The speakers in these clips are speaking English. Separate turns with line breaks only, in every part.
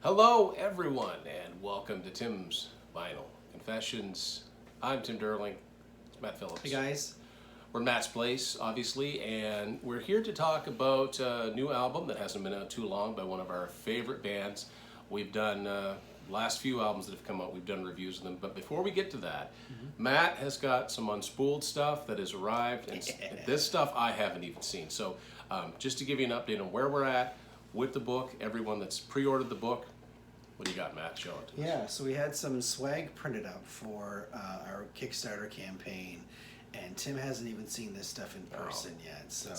Hello, everyone, and welcome to Tim's Vinyl Confessions. I'm Tim Derling. It's Matt Phillips.
Hey guys.
We're in Matt's place, obviously, and we're here to talk about a new album that hasn't been out too long by one of our favorite bands. We've done last few albums that have come out. We've done reviews of them, but before we get to that, Matt has got some Unspooled stuff that has arrived, and this stuff I haven't even seen. So, just to give you an update on where we're at with the book, everyone that's pre-ordered the book, what do you got, Matt? Show it to us.
Yeah, so we had some swag printed up for our Kickstarter campaign, and Tim hasn't even seen this stuff in person yet, so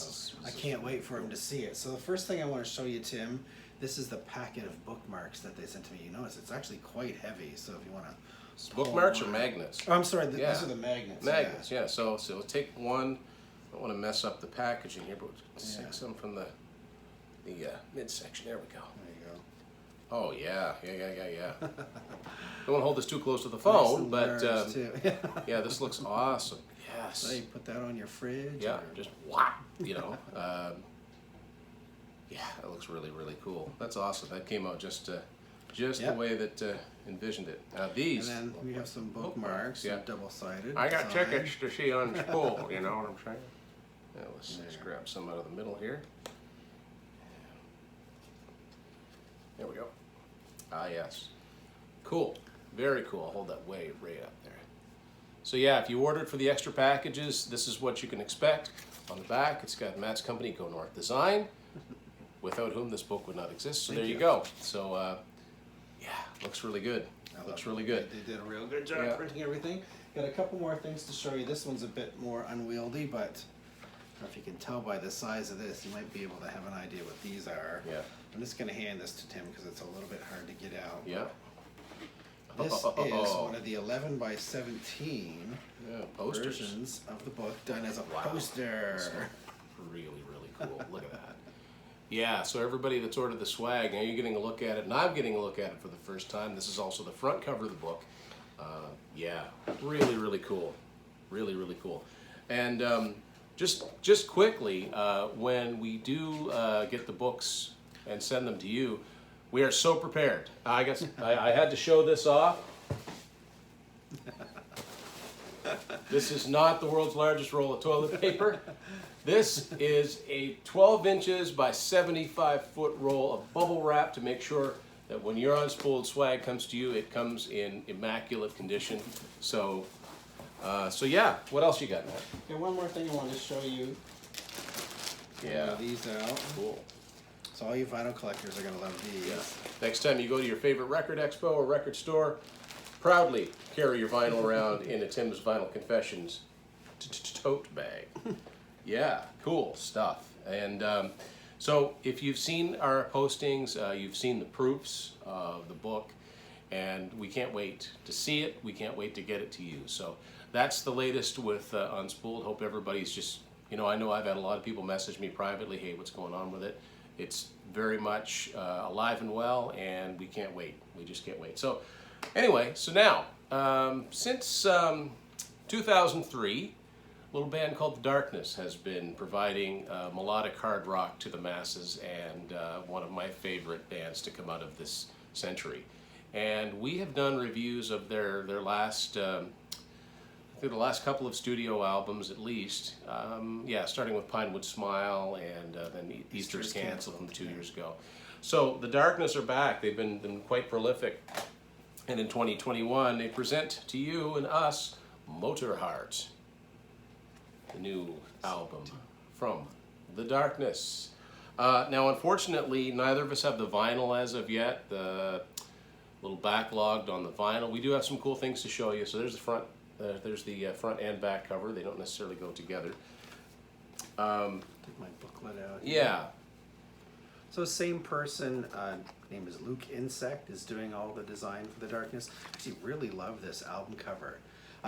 I can't wait for him to see it. So the first thing I want to show you, Tim, this is the packet of bookmarks that they sent to me. You notice it's actually quite heavy, so if you want to...
Bookmarks or magnets?
Oh, I'm sorry, these are the magnets.
Magnets, yeah. So we'll take one. I don't want to mess up the packaging here, but we'll take some from the midsection. There we go.
There you go.
Oh, yeah. Don't want to hold this too close to the phone, but yeah, this looks awesome. Yes.
So you put that on your fridge?
Yeah, just whop, you know. Yeah, that looks really, really cool. That's awesome. That came out just the way that envisioned it. Now these.
And then we have some bookmarks, double-sided.
I got tickets to see Unspooled, you know what I'm saying? Yeah, let's grab some out of the middle here. There we go. Ah, yes. Cool. Very cool. I'll hold that way up there. So yeah, if you ordered for the extra packages, this is what you can expect. On the back, it's got Matt's company, Go North Design, without whom this book would not exist. So there you go. So yeah, looks really good. Looks really good.
They did a real good job printing everything. Got a couple more things to show you. This one's a bit more unwieldy, but I don't know if you can tell by the size of this, you might be able to have an idea what these are.
Yeah.
I'm just going to hand this to Tim because it's a little bit hard to get out.
Yeah.
This is one of the 11 by 17
posters.
versions of the book done as a poster.
Really, really cool. Look at that. Yeah, so everybody that's ordered the swag, now you're getting a look at it, and I'm getting a look at it for the first time. This is also the front cover of the book. Yeah, really, really cool. Really, really cool. And just quickly, when we do get the books and send them to you, we are so prepared. I guess I had to show this off. This is not the world's largest roll of toilet paper. This is a 12 inches by 75-foot roll of bubble wrap to make sure that when your Unspooled swag comes to you, it comes in immaculate condition. So yeah, what else you got, Matt?
Okay, one more thing I wanted to show you.
Yeah.
These out.
Cool.
So all you vinyl collectors are going to love these.
Yeah. Next time you go to your favorite record expo or record store, proudly carry your vinyl around in a Tim's Vinyl Confessions tote bag. Yeah, cool stuff. And so if you've seen our postings, you've seen the proofs of the book, and we can't wait to see it. We can't wait to get it to you. So that's the latest with Unspooled. Hope everybody's just, you know I've had a lot of people message me privately, hey, what's going on with it? It's very much alive and well, and we can't wait. We just can't wait. So anyway, so now, since 2003, a little band called The Darkness has been providing melodic hard rock to the masses, and one of my favorite bands to come out of this century. And we have done reviews of their last, I think the last couple of studio albums at least. Yeah, starting with Pinewood Smile, and then Easter's Canceled from 2 years ago. So The Darkness are back. They've been quite prolific. And in 2021, they present to you and us Motorheart, the new album from The Darkness. Now, unfortunately, neither of us have the vinyl as of yet. The little backlogged on the vinyl. We do have some cool things to show you. So there's the front. There's the front and back cover. They don't necessarily go together.
Take my booklet out.
Yeah.
So same person, name is Luke Insect, is doing all the design for The Darkness. I actually really love this album cover.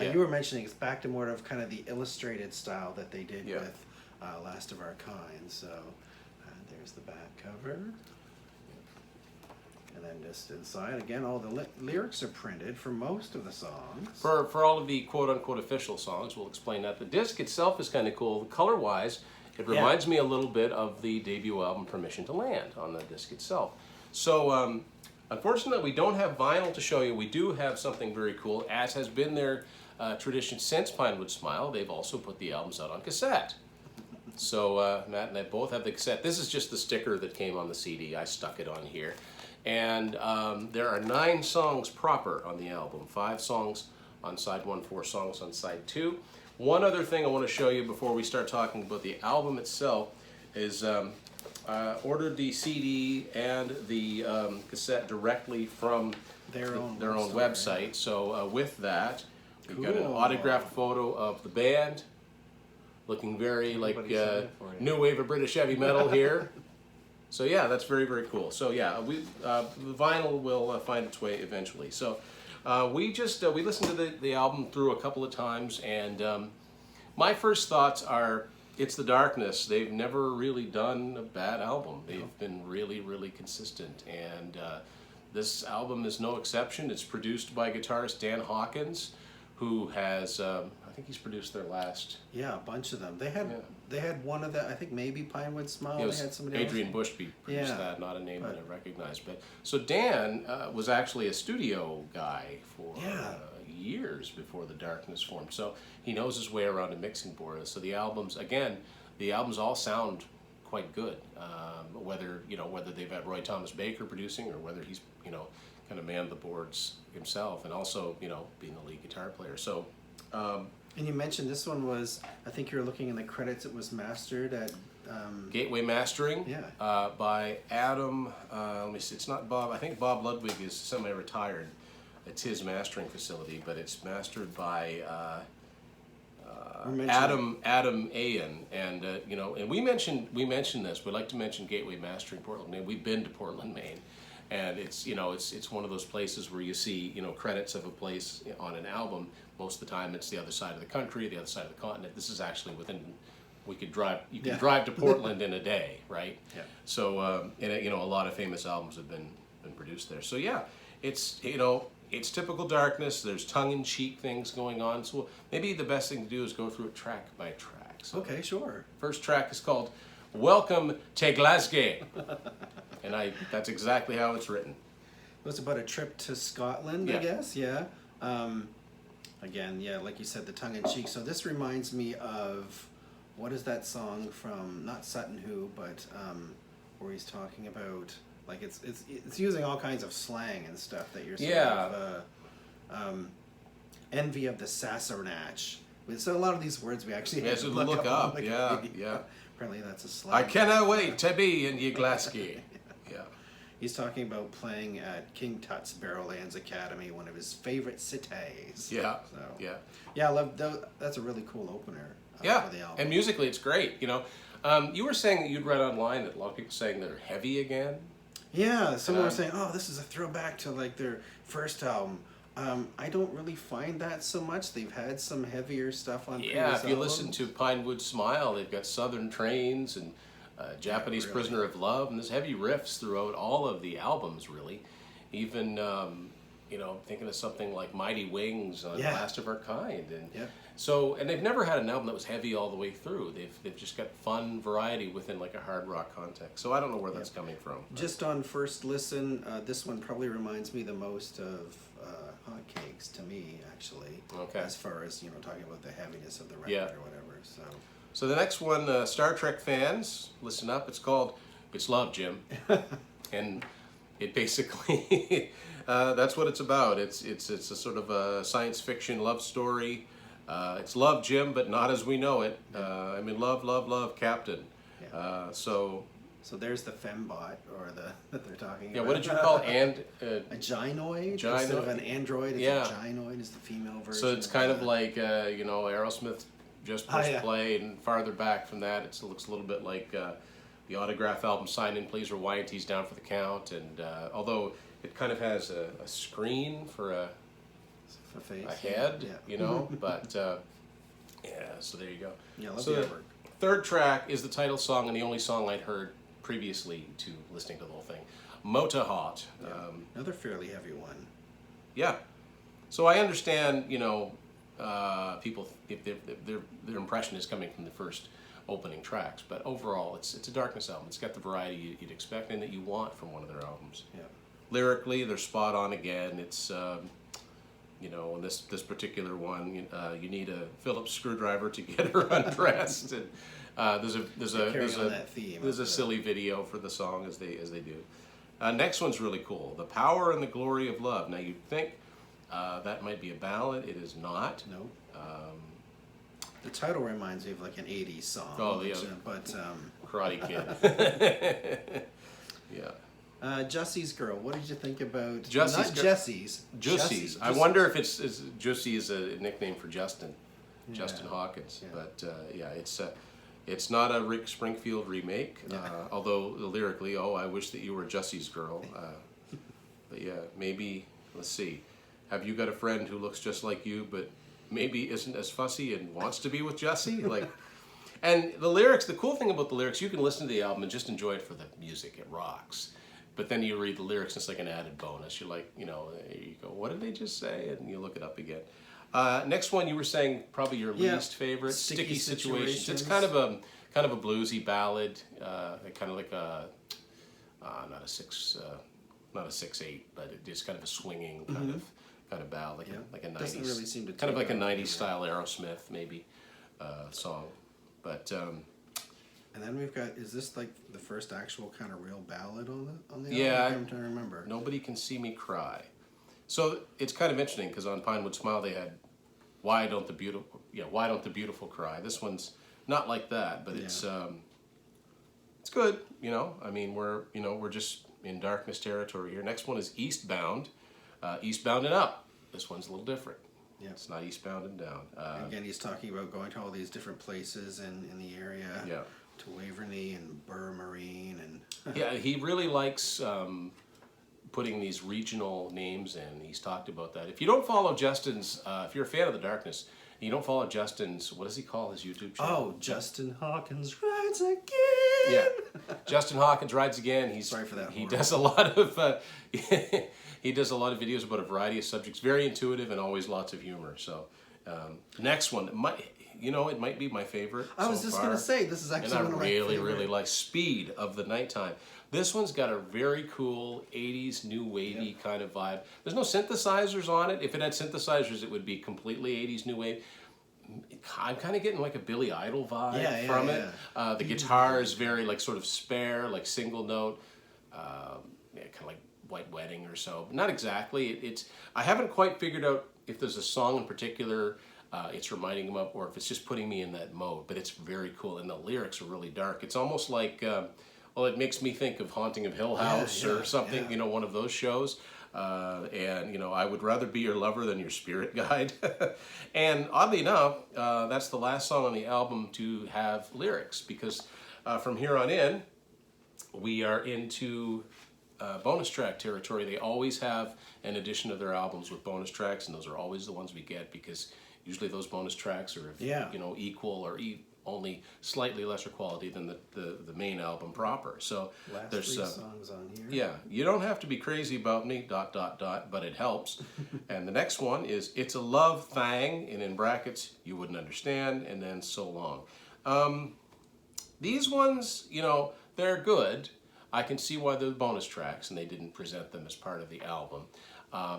You were mentioning it's back to more of kind of the illustrated style that they did with Last of Our Kind. So there's the back cover. And then just inside, again, all the lyrics are printed for most of the songs.
For all of the quote-unquote official songs, we'll explain that. The disc itself is kind of cool. Color-wise, it reminds me a little bit of the debut album Permission to Land on the disc itself. So Unfortunately, we don't have vinyl to show you. We do have something very cool, as has been their tradition since Pinewood Smile. They've also put the albums out on cassette. So Matt and I both have the cassette. This is just the sticker that came on the CD. I stuck it on here. And there are 9 songs proper on the album. 5 songs on side 1, 4 songs on side 2. One other thing I want to show you before we start talking about the album itself is ordered the CD and the cassette directly from their own website. So with that, we've got an autographed photo of the band, looking very like new wave of British heavy metal here. So yeah, that's very, very cool. So yeah, the vinyl will find its way eventually. So we listened to the album through a couple of times, and my first thoughts are, it's the Darkness. They've never really done a bad album. They've been really, really consistent, and this album is no exception. It's produced by guitarist Dan Hawkins, who has, I think he's produced their last...
Yeah, a bunch of them. They had one of the, I think maybe Pinewood Smile.
It was
they had somebody
Adrian
else.
Bushby produced that, not a name that I recognize. But so Dan was actually a studio guy for years before the Darkness formed. So he knows his way around a mixing board. So the albums all sound quite good. Whether they've had Roy Thomas Baker producing, or whether he's kind of manned the boards himself, and also being the lead guitar player. So.
And you mentioned this one was, I think you were looking in the credits, it was mastered at...
Gateway Mastering by Adam, let me see, it's not Bob, I think Bob Ludwig is semi-retired. It's his mastering facility, but it's mastered by Adam Ayan. And, and we mentioned this, we like to mention Gateway Mastering Portland, Maine. We've been to Portland, Maine. And it's it's one of those places where you see credits of a place on an album. Most of the time it's the other side of the country, the other side of the continent. This is actually within, you can drive to Portland in a day, right? Yeah. So and a lot of famous albums have been produced there. So yeah, it's it's typical Darkness. There's tongue-in-cheek things going on. So maybe the best thing to do is go through it track by track. So
okay, sure.
First track is called Welcome to Glasgow. And that's exactly how it's written.
It was about a trip to Scotland, I guess, yeah. Again, yeah, like you said, the tongue-in-cheek. So this reminds me of, what is that song from, not Sutton Who, but where he's talking about, like it's using all kinds of slang and stuff that you're sort of, envy of the Sassenach. So a lot of these words we actually have to look up.
Yeah.
Apparently that's a slang.
I cannot wait to be in ye Glasgow. Yeah.
He's talking about playing at King Tut's Barrowlands Academy, one of his favorite cities.
Yeah.
So,
yeah.
I love that's a really cool opener for the album.
And musically it's great. You were saying that you'd read online that a lot of people saying they're heavy again.
Yeah, someone was saying, "Oh, this is a throwback to like their first album." I don't really find that so much. They've had some heavier stuff on previous albums.
If you listen to Pinewood Smile, they've got Southern Trains and Japanese Prisoner of Love, and there's heavy riffs throughout all of the albums, really. Even, thinking of something like Mighty Wings on Last of Our Kind. And so, and they've never had an album that was heavy all the way through. They've just got fun variety within like a hard rock context. So I don't know where that's coming from.
Just on first listen, this one probably reminds me the most of Hotcakes to me, actually. Okay. As far as talking about the heaviness of the record or whatever.
So the next one, Star Trek fans, listen up. It's called "It's Love, Jim," and it basically that's what it's about. It's a sort of a science fiction love story. It's love, Jim, but not as we know it. I mean, love, love, love, Captain. Yeah.
So there's the fembot, or that they're talking about.
Yeah, what did you call
a gynoid? Instead of an android, it's a gynoid is the female version.
So it's kind of like, Aerosmith just pushed play, and farther back from that, it looks a little bit like the Autograph album Sign In Please, or Y&T's Down for the Count, and although it kind of has a screen for a
face,
head, but so there you go.
Yeah, love the artwork.
Third track is the title song, and the only song I'd heard previously to listening to the whole thing, Motorheart.
Another fairly heavy one.
Yeah. So I understand, people, if their impression is coming from the first opening tracks, but overall it's a Darkness album. It's got the variety you'd expect and that you want from one of their albums.
Yeah.
lyrically, they're spot on again. It's you know, in this particular one, you need a Phillips screwdriver to get her undressed. And there's a silly video for the song as they do. Next one's really cool. The Power and the Glory of Love. Now you'd think that might be a ballad. It is not.
No. The title reminds me of like an '80s song.
Oh, yeah.
But
Karate Kid. Yeah.
Jesse's Girl. What did you think about?
Jesse's
Not Jesse's.
Jesse's. I wonder if it's Jussie is a nickname for Justin.
Yeah.
Justin Hawkins.
Yeah.
But yeah, it's not a Rick Springfield remake.
Yeah.
Although lyrically, oh, I wish that you were Jussie's girl. But yeah, maybe. Let's see. Have you got a friend who looks just like you, but maybe isn't as fussy and wants to be with Jussie? Like, and the lyrics. The cool thing about the lyrics, you can listen to the album and just enjoy it for the music. It rocks. But then you read the lyrics, it's like an added bonus. You're like, you know, you go, what did they just say? And you look it up again. Next one, you were saying probably your least favorite, Sticky Situations. It's kind of a bluesy ballad, kind of like a not a 6/8, but it is kind of a swinging kind of ballad, like a 90s.
Doesn't really seem to
kind of like a 90s style Aerosmith maybe song, but.
And then we've got, is this like the first actual kind of real ballad on the
yeah,
album? I'm trying to remember.
Nobody Can See Me Cry. So it's kind of interesting because on Pinewood Smile they had Why Don't the Beautiful Cry. This one's not like that, but it's good, you know. I mean, we're just in darkness territory here. Next one is Eastbound. Eastbound and Up. This one's a little different. Yeah. It's not eastbound and down.
Again, he's talking about going to all these different places in the area.
Yeah.
To Waverly and Burr Marine and
yeah, he really likes putting these regional names in. He's talked about that. If you don't follow Justin's, if you're a fan of the Darkness, and you don't follow Justin's, what does he call his YouTube channel?
Oh, Justin Hawkins Rides Again.
Yeah, Justin Hawkins Rides Again.
Sorry for that.
He does a lot of he does a lot of videos about a variety of subjects. Very intuitive and always lots of humor. So next one, it might be my favorite.
I was just gonna say this is actually one of my favorite.
Really like Speed of the Nighttime. This one's got a very cool 80s new wavy kind of vibe. There's no synthesizers on it. If it had synthesizers, it would be completely 80s new wave. I'm kind of getting like a Billy Idol vibe from it. The guitar is very like sort of spare, like single note, kind of like White Wedding or so. Not exactly. I haven't quite figured out if there's a song in particular it's reminding him of, or if it's just putting me in that mode. But it's very cool, and the lyrics are really dark. It's almost like, it makes me think of Haunting of Hill House or something, one of those shows. And I would rather be your lover than your spirit guide. And oddly enough, that's the last song on the album to have lyrics, because from here on in, we are into bonus track territory. They always have an edition of their albums with bonus tracks, and those are always the ones we get, because usually those bonus tracks are equal or only slightly lesser quality than the main album proper. So there's
3 songs on here.
Yeah, you don't have to be crazy about me, ... but it helps. And the next one is It's a Love Thang, and in brackets, you wouldn't understand, and then So Long. These ones, they're good. I can see why they're bonus tracks, and they didn't present them as part of the album.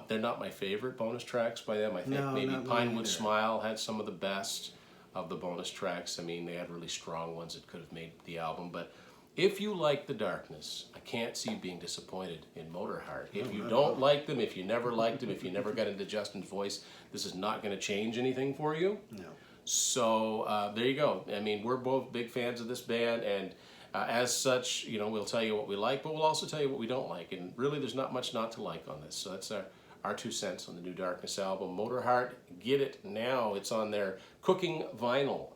They're not my favorite bonus tracks by them. I think maybe Pinewood Smile had some of the best of the bonus tracks. I mean, they had really strong ones that could have made the album. But if you like the Darkness, I can't see you being disappointed in Motorheart. If you don't like them, if you never liked them, if you never got into Justin's voice, this is not going to change anything for you.
No.
So there you go. I mean, we're both big fans of this band, and as such, we'll tell you what we like, but we'll also tell you what we don't like. And really, there's not much not to like on this. So that's our 2 cents on the new Darkness album. Motorheart, get it now. It's on their Cooking Vinyl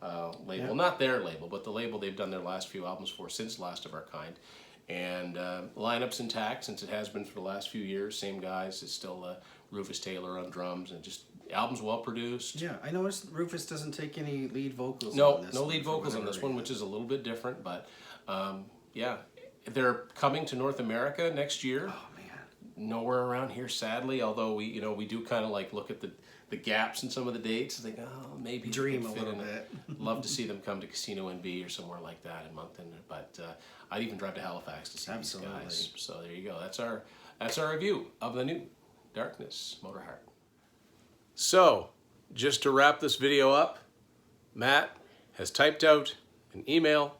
label. Yeah. Not their label, but the label they've done their last few albums for since Last of Our Kind. And lineup's intact since it has been for the last few years. Same guys. It's still Rufus Taylor on drums, and just album's well produced.
Yeah, I noticed Rufus doesn't take any lead vocals
on
this
No lead vocals on this one, which is a little bit different, but they're coming to North America next year.
Oh man,
nowhere around here, sadly. Although we do kind of like look at the gaps in some of the dates and think, maybe
dream a little bit.
Love to see them come to Casino NB or somewhere like that in Moncton. But I'd even drive to Halifax to see these guys. So there you go. That's our that's our review of the new Darkness Motorheart. So, just to wrap this video up, Matt has typed out an email.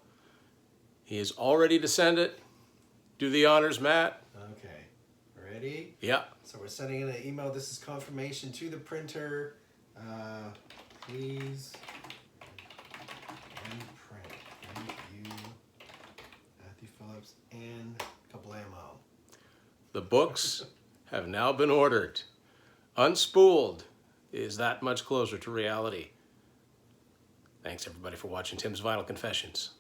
He is all ready to send it. Do the honors, Matt.
Okay, ready?
Yeah.
So we're sending in an email. This is confirmation to the printer. Please and print. Thank you, Matthew Phillips and Kablamo.
The books have now been ordered. Unspooled is that much closer to reality. Thanks everybody for watching Tim's Vinyl Confessions.